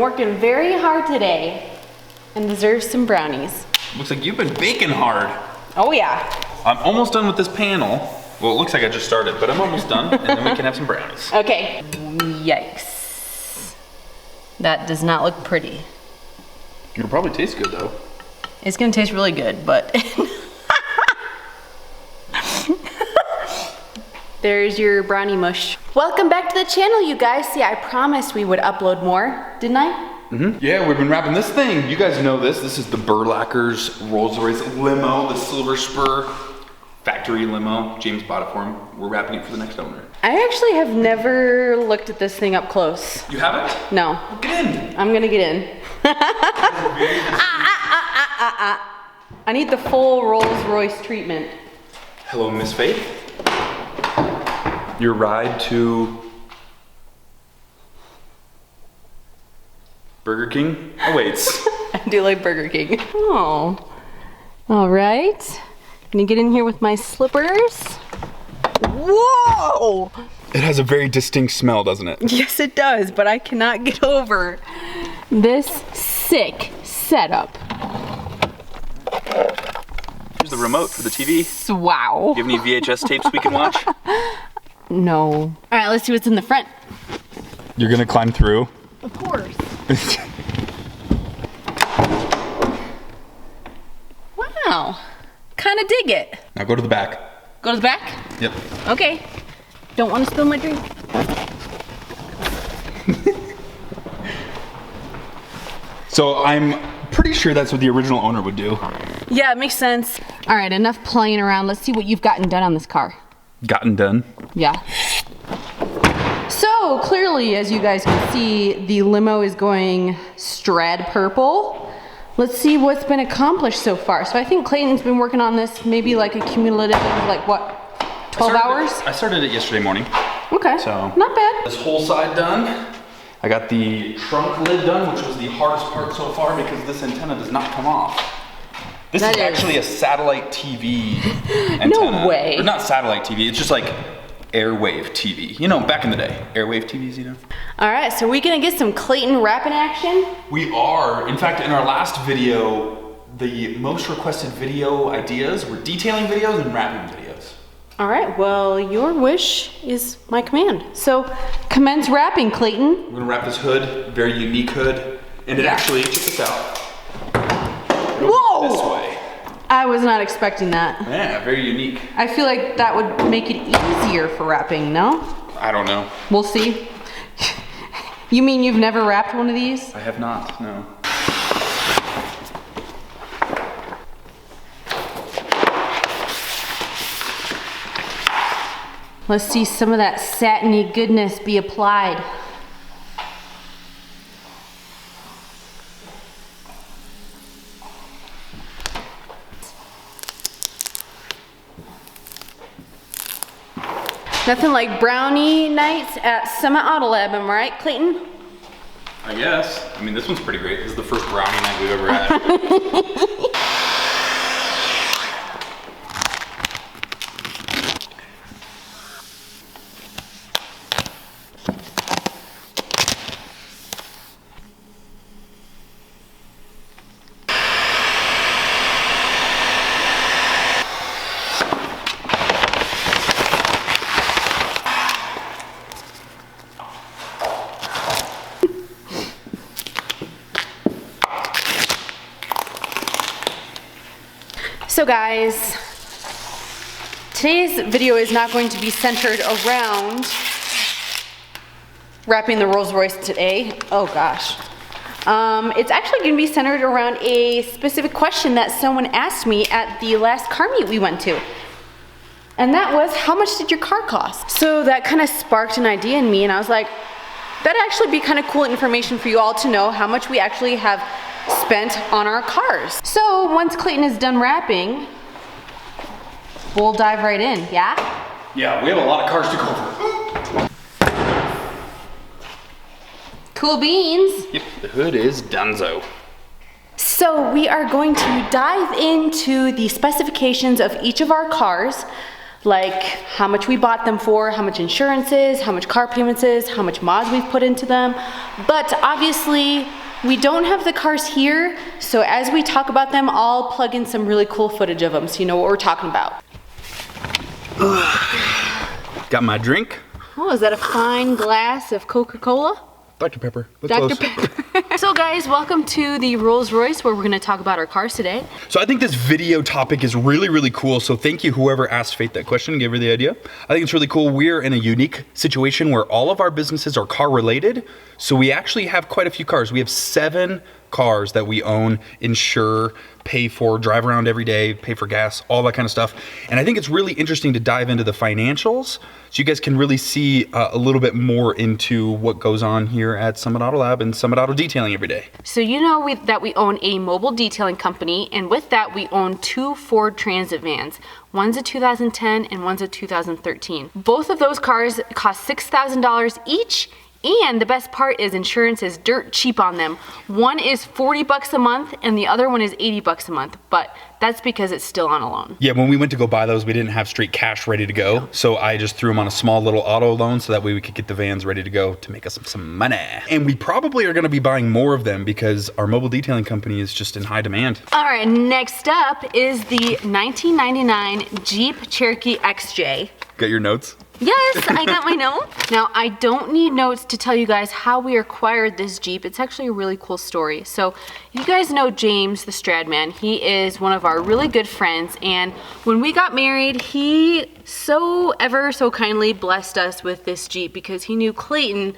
working very hard today and deserve some brownies. Looks like you've been baking hard. Oh yeah. I'm almost done with this panel. Well, it looks like I just started, but I'm almost done, and then we can have some brownies. Okay. Yikes. That does not look pretty. It'll probably taste good though. It's gonna taste really good, but there's your brownie mush. Welcome back to the channel, you guys. See, I promised we would upload more, didn't I? Yeah, we've been wrapping this thing. You guys know this. This is the Burlackers Rolls-Royce limo, the Silver Spur factory limo. James bought it for him. We're wrapping it for the next owner. I actually have never looked at this thing up close. You haven't? No. Well, get in. I'm gonna get in. I need the full Rolls-Royce treatment. Hello, Miss Faith. Your ride to Burger King awaits. I do like Burger King. Oh, all right. Gonna get in here with my slippers. Whoa! It has a very distinct smell, doesn't it? Yes, it does, but I cannot get over this sick setup. Here's the remote for the TV. Wow. Do you have any VHS tapes we can watch? No. All right, let's see what's in the front. You're gonna climb through? Of course. Wow. Kind of dig it. Now go to the back. Go to the back? Yep. Okay. Don't want to spill my drink. So I'm pretty sure that's what the original owner would do. Yeah, it makes sense. All right, enough playing around. Let's see what you've gotten done on this car. Gotten done? Yeah. So clearly, as you guys can see, the limo is going Strad purple. Let's see what's been accomplished so far. So I think Clayton's been working on this maybe like a cumulative of like what, 12 hours? I started it yesterday morning. Okay, So not bad. this whole side done. I got the trunk lid done, which was the hardest part so far because this antenna does not come off. This is actually a satellite TV antenna. No way. Or not satellite TV, it's just like airwave TV. You know, back in the day, airwave TVs, you know? All right, so we gonna get some Clayton wrapping action? We are. In fact, in our last video, the most requested video ideas were detailing videos and wrapping videos. All right, well, your wish is my command. So commence wrapping, Clayton. We're gonna wrap this hood, very unique hood. And it actually, check this out. Whoa! This way. I was not expecting that. Yeah, very unique. I feel like that would make it easier for wrapping, no? I don't know. We'll see. You mean you've never wrapped one of these? I have not, no. Let's see some of that satiny goodness be applied. Nothing like brownie nights at Summit Auto Lab, am I right, Clayton? I guess. I mean, this one's pretty great. This is the first brownie night we've ever had. So guys, today's video is not going to be centered around wrapping the Rolls-Royce today. Oh gosh. It's actually going to be centered around a specific question that someone asked me at the last car meet we went to. And that was, how much did your car cost? So that kind of sparked an idea in me, and I was like, that'd actually be kind of cool information for you all to know how much we actually have spent on our cars. So once Clayton is done wrapping, we'll dive right in, yeah? Yeah, we have a lot of cars to go over. Cool beans. Yep, the hood is donezo. So we are going to dive into the specifications of each of our cars, like how much we bought them for, how much insurance is, how much car payments is, how much mods we've put into them. But obviously, we don't have the cars here, so as we talk about them, I'll plug in some really cool footage of them so you know what we're talking about. Got my drink. Oh, is that a fine glass of Coca-Cola? Dr. Pepper. Dr. Pepper. So guys, welcome to the Rolls-Royce where we're gonna talk about our cars today. So I think this video topic is really, really cool. So thank you whoever asked Faith that question, gave her the idea. I think it's really cool. We're in a unique situation where all of our businesses are car related. So we actually have quite a few cars. We have 7 cars that we own, insure, pay for, drive around every day, pay for gas, all that kind of stuff. And I think it's really interesting to dive into the financials so you guys can really see a little bit more into what goes on here at Summit Auto Lab and Summit Auto Detailing every day. So you know that we own a mobile detailing company, and with that we own 2 Ford Transit vans. One's a 2010 and one's a 2013. Both of those cars cost $6,000 each. And the best part is insurance is dirt cheap on them. One is 40 bucks a month and the other one is 80 bucks a month, but that's because it's still on a loan. Yeah, when we went to go buy those, we didn't have straight cash ready to go. So I just threw them on a small little auto loan so that way we could get the vans ready to go to make us some money. And we probably are gonna be buying more of them because our mobile detailing company is just in high demand. All right, next up is the 1999 Jeep Cherokee XJ. Got your notes? Yes, I got my note. Now, I don't need notes to tell you guys how we acquired this Jeep. It's actually a really cool story. So, you guys know James, the Stradman. He is one of our really good friends, and when we got married, he ever so kindly blessed us with this Jeep because he knew Clayton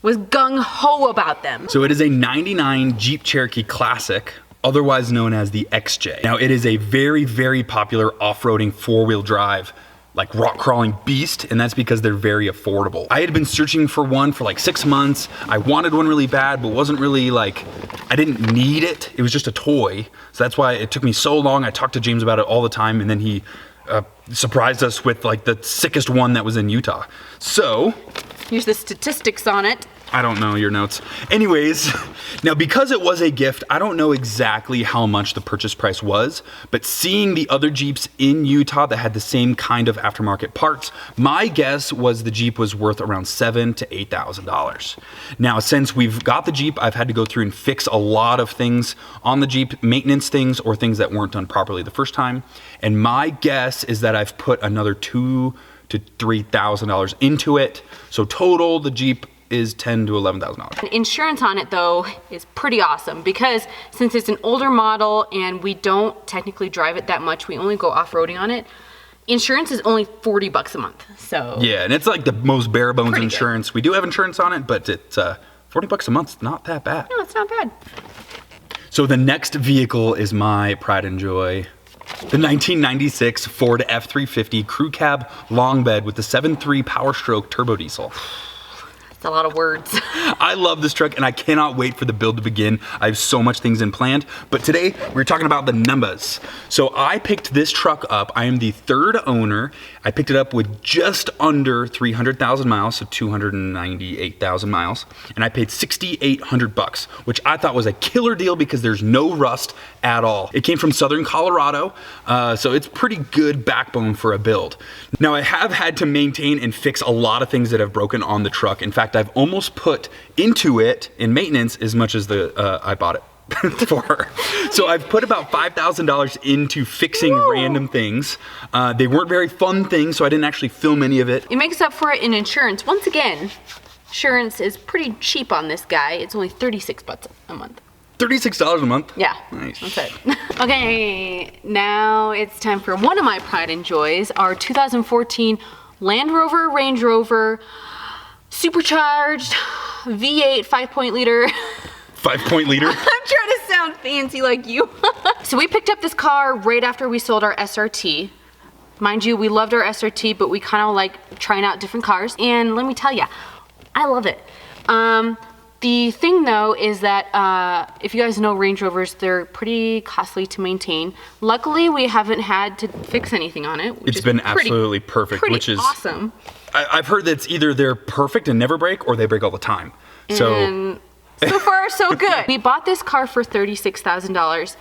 was gung-ho about them. So it is a 99 Jeep Cherokee Classic, otherwise known as the XJ. Now, it is a very, very popular off-roading 4-wheel drive, like rock crawling beast, and that's because they're very affordable. I had been searching for one for like 6 months. I wanted one really bad, but wasn't really like, I didn't need it. It was just a toy. So that's why it took me so long. I talked to James about it all the time, and then he surprised us with like the sickest one that was in Utah. So, here's the statistics on it. I don't know your notes. Anyways, now because it was a gift, I don't know exactly how much the purchase price was, but seeing the other Jeeps in Utah that had the same kind of aftermarket parts, my guess was the Jeep was worth around $7,000 to $8,000. Now, since we've got the Jeep, I've had to go through and fix a lot of things on the Jeep, maintenance things or things that weren't done properly the first time. And my guess is that I've put another $2,000 to $3,000 into it. So total, the Jeep is $10,000 to $11,000. Insurance on it though is pretty awesome because since it's an older model and we don't technically drive it that much, we only go off-roading on it, insurance is only 40 bucks a month. So yeah, and it's like the most bare bones pretty insurance. Good. We do have insurance on it, but it's 40 bucks a month. It's not that bad. No, it's not bad. So the next vehicle is my pride and joy. The 1996 Ford F-350 Crew Cab Long Bed with the 7.3 Power Stroke Turbo Diesel. It's a lot of words. I love this truck and I cannot wait for the build to begin. I have so much things in planned, but today we're talking about the numbers. So I picked this truck up. I am the 3rd owner. I picked it up with just under 300,000 miles, so 298,000 miles, and I paid 6,800 bucks, which I thought was a killer deal because there's no rust at all. It came from Southern Colorado, so it's pretty good backbone for a build. Now I have had to maintain and fix a lot of things that have broken on the truck. In fact, I've almost put into it in maintenance as much as I bought it for. So I've put about $5,000 into fixing random things. They weren't very fun things, so I didn't actually film any of it. It makes up for it in insurance. Once again, insurance is pretty cheap on this guy. It's only 36 bucks a month. $36 a month? Yeah, nice. That's it. Okay, now it's time for one of my pride and joys, our 2014 Land Rover Range Rover supercharged V8 5.0 liter. 5-point liter? I'm trying to sound fancy like you. So we picked up this car right after we sold our SRT. Mind you, we loved our SRT, but we kind of like trying out different cars. And let me tell you, I love it. The thing though is that if you guys know Range Rovers, they're pretty costly to maintain. Luckily, we haven't had to fix anything on it. It's been absolutely perfect, which is awesome. I've heard that it's either they're perfect and never break, or they break all the time. And so far, so good. We bought this car for $36,000.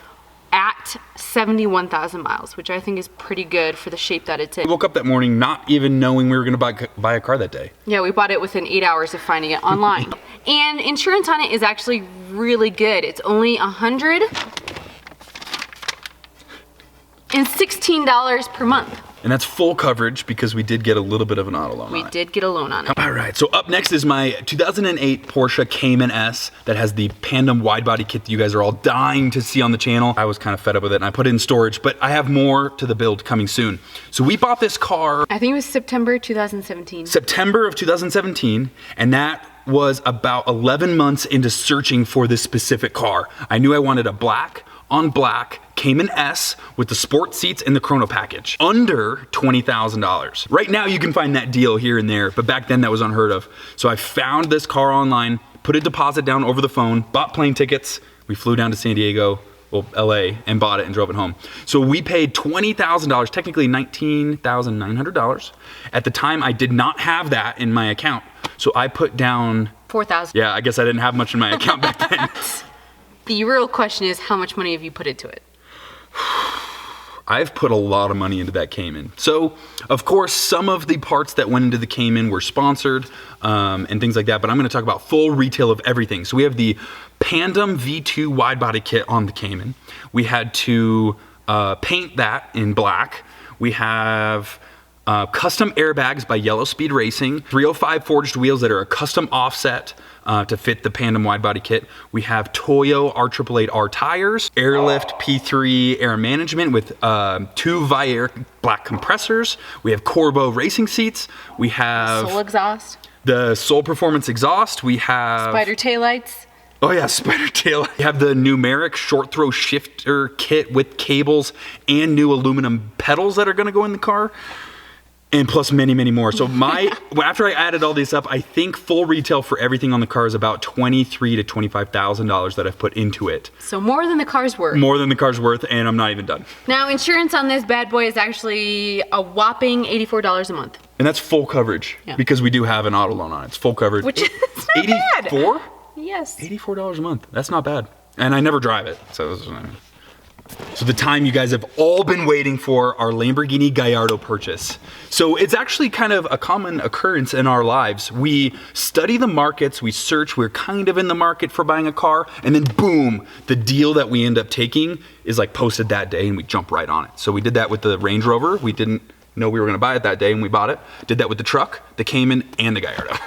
at 71,000 miles, which I think is pretty good for the shape that it's in. We woke up that morning not even knowing we were gonna buy a car that day. Yeah, we bought it within 8 hours of finding it online. And insurance on it is actually really good. It's only $116 per month. And that's full coverage because we did get a little bit of an auto loan on it. We did get a loan on it. All right, so up next is my 2008 Porsche Cayman S that has the Pandem wide body kit that you guys are all dying to see on the channel. I was kind of fed up with it and I put it in storage, but I have more to the build coming soon. So we bought this car. I think it was September 2017. September of 2017, and that was about 11 months into searching for this specific car. I knew I wanted a black on black Cayman S with the sport seats and the chrono package. Under $20,000. Right now you can find that deal here and there, but back then that was unheard of. So I found this car online, put a deposit down over the phone, bought plane tickets. We flew down to San Diego, well, LA, and bought it and drove it home. So we paid $20,000, technically $19,900. At the time, I did not have that in my account. So I put down $4,000. Yeah, I guess I didn't have much in my account back then. The real question is, how much money have you put into it? I've put a lot of money into that Cayman. So, of course, some of the parts that went into the Cayman were sponsored and things like that, but I'm gonna talk about full retail of everything. So we have the Pandem V2 wide body kit on the Cayman. We had to paint that in black. We have custom airbags by Yellow Speed Racing, 305 forged wheels that are a custom offset to fit the Pandem wide body kit. We have Toyo R888R tires, Airlift P3 air management with 2 Viair black compressors. We have Corbeau racing seats. We have Soul exhaust. The Soul Performance exhaust. We have Spider taillights. Oh yeah, spider tail. We have the numeric short throw shifter kit with cables and new aluminum pedals that are gonna go in the car. And plus many, many more. So after I added all these up, I think full retail for everything on the car is about $23,000 to $25,000 that I've put into it. So more than the car's worth. More than the car's worth, and I'm not even done. Now insurance on this bad boy is actually a whopping $84 a month. And that's full coverage because we do have an auto loan on it. It's full coverage. Which is not 84? bad. Yes. $84 a month. That's not bad. And I never drive it. So the time you guys have all been waiting for, our Lamborghini Gallardo purchase. So it's actually kind of a common occurrence in our lives. We study the markets, we search, we're kind of in the market for buying a car, and then boom, the deal that we end up taking is like posted that day and we jump right on it. So we did that with the Range Rover. We didn't know we were gonna buy it that day and we bought it. Did that with the truck, the Cayman, and the Gallardo.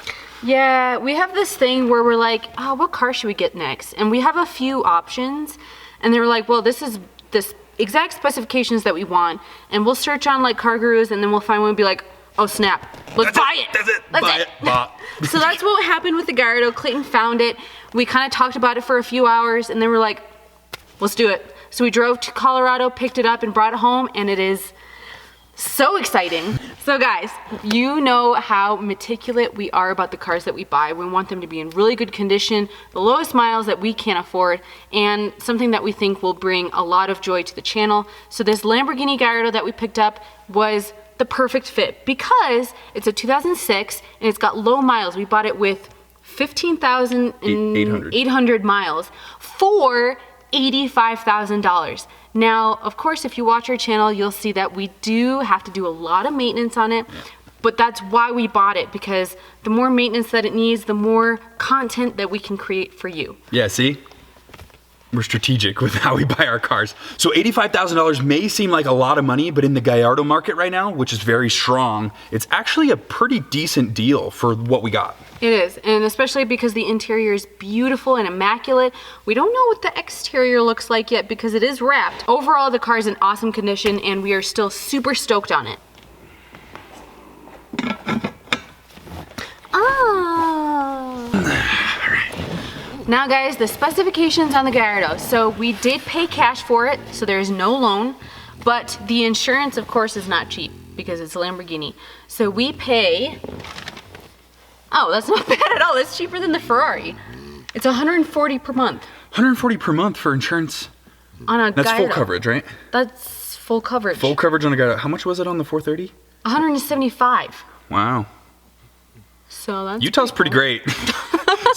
Yeah, we have this thing where we're like, oh, what car should we get next? And we have a few options. And they were like, well, this is this exact specifications that we want. And we'll search on like car gurus and then we'll find one and be like, oh snap, let's buy it. That's it. That's Buy it. Bought. So that's what happened with the Gallardo. Clayton found it. We kind of talked about it for a few hours and then we're like, let's do it. So we drove to Colorado, picked it up and brought it home, and it is so exciting. So guys, you know how meticulous we are about the cars that we buy. We want them to be in really good condition, the lowest miles that we can afford, and something that we think will bring a lot of joy to the channel. So this Lamborghini Gallardo that we picked up was the perfect fit because it's a 2006 and it's got low miles. We bought it with 15,800 miles for $85,000. Now, of course, if you watch our channel, you'll see that we do have to do a lot of maintenance on it, but that's why we bought it, because the more maintenance that it needs, the more content that we can create for you. Yeah, see? We're strategic with how we buy our cars. So $85,000 may seem like a lot of money, but in the Gallardo market right now, which is very strong, it's actually a pretty decent deal for what we got. It is, and especially because the interior is beautiful and immaculate. We don't know what the exterior looks like yet because it is wrapped. Overall, the car is in awesome condition and we are still super stoked on it. Now guys, the specifications on the Gallardo. So we did pay cash for it, so there is no loan, but the insurance of course is not cheap because it's a Lamborghini. So we pay, oh, that's not bad at all. That's cheaper than the Ferrari. It's $140 per month. $140 per month for insurance? On a That's Gallardo. full coverage, right? That's full coverage. Full coverage on a Gallardo. How much was it on the 430? $175. Wow. So that's Utah's pretty cool. great.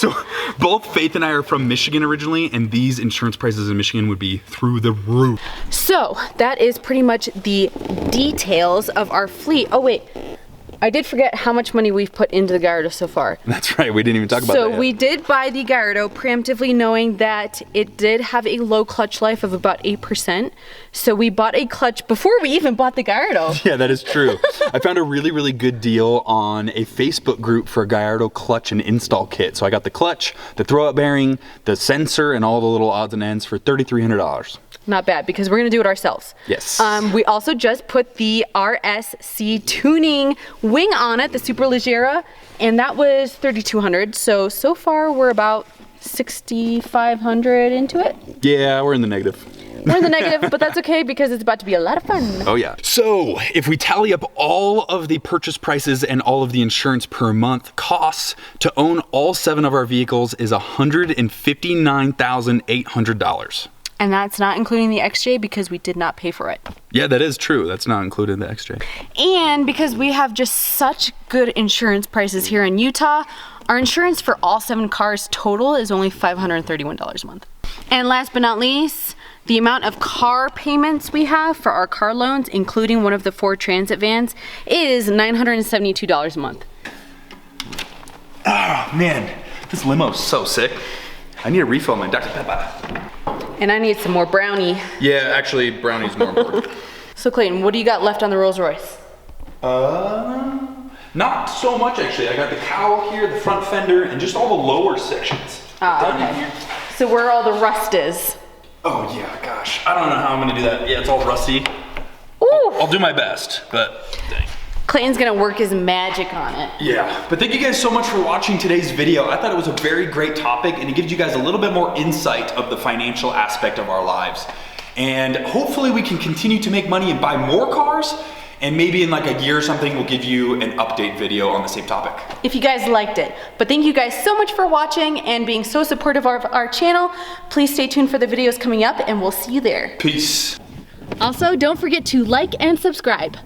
So both Faith and I are from Michigan originally, and these insurance prices in Michigan would be through the roof. So that is pretty much the details of our fleet. Oh wait, I did forget how much money we've put into the Gallardo so far. That's right, we didn't even talk about that So yet. we did buy the Gallardo preemptively knowing that it did have a low clutch life of about 8%. So we bought a clutch before we even bought the Gallardo. Yeah, that is true. I found a really, really good deal on a Facebook group for a Gallardo clutch and install kit. So I got the clutch, the throw-up bearing, the sensor, and all the little odds and ends for $3,300. Not bad, because we're gonna do it ourselves. Yes. We also just put the RSC tuning wing on it, the Superleggera, and that was $3,200. So far we're about $6,500 into it. Yeah, we're in the negative. We're in the negative, but that's okay because it's about to be a lot of fun. Oh yeah. So if we tally up all of the purchase prices and all of the insurance per month, costs to own all 7 of our vehicles is $159,800. And that's not including the XJ because we did not pay for it. Yeah, that is true. That's not included in the XJ. And because we have just such good insurance prices here in Utah, our insurance for all 7 cars total is only $531 a month. And last but not least, the amount of car payments we have for our car loans, including one of the 4 Transit vans, is $972 a month. Oh man, this limo's so sick. I need a refill on my Dr. Pepper. And I need some more brownie. Yeah, actually, brownie's more important. So Clayton, what do you got left on the Rolls-Royce? Not so much actually. I got the cowl here, the front fender, and just all the lower sections. Ah, okay. So where all the rust is. Oh yeah, gosh. I don't know how I'm gonna do that. Yeah, it's all rusty. Ooh! I'll do my best, but dang. Clayton's gonna work his magic on it. Yeah, but thank you guys so much for watching today's video. I thought it was a very great topic and it gives you guys a little bit more insight of the financial aspect of our lives. And hopefully we can continue to make money and buy more cars, and maybe in like a year or something we'll give you an update video on the same topic. If you guys liked it. But thank you guys so much for watching and being so supportive of our channel. Please stay tuned for the videos coming up and we'll see you there. Peace. Also, don't forget to like and subscribe.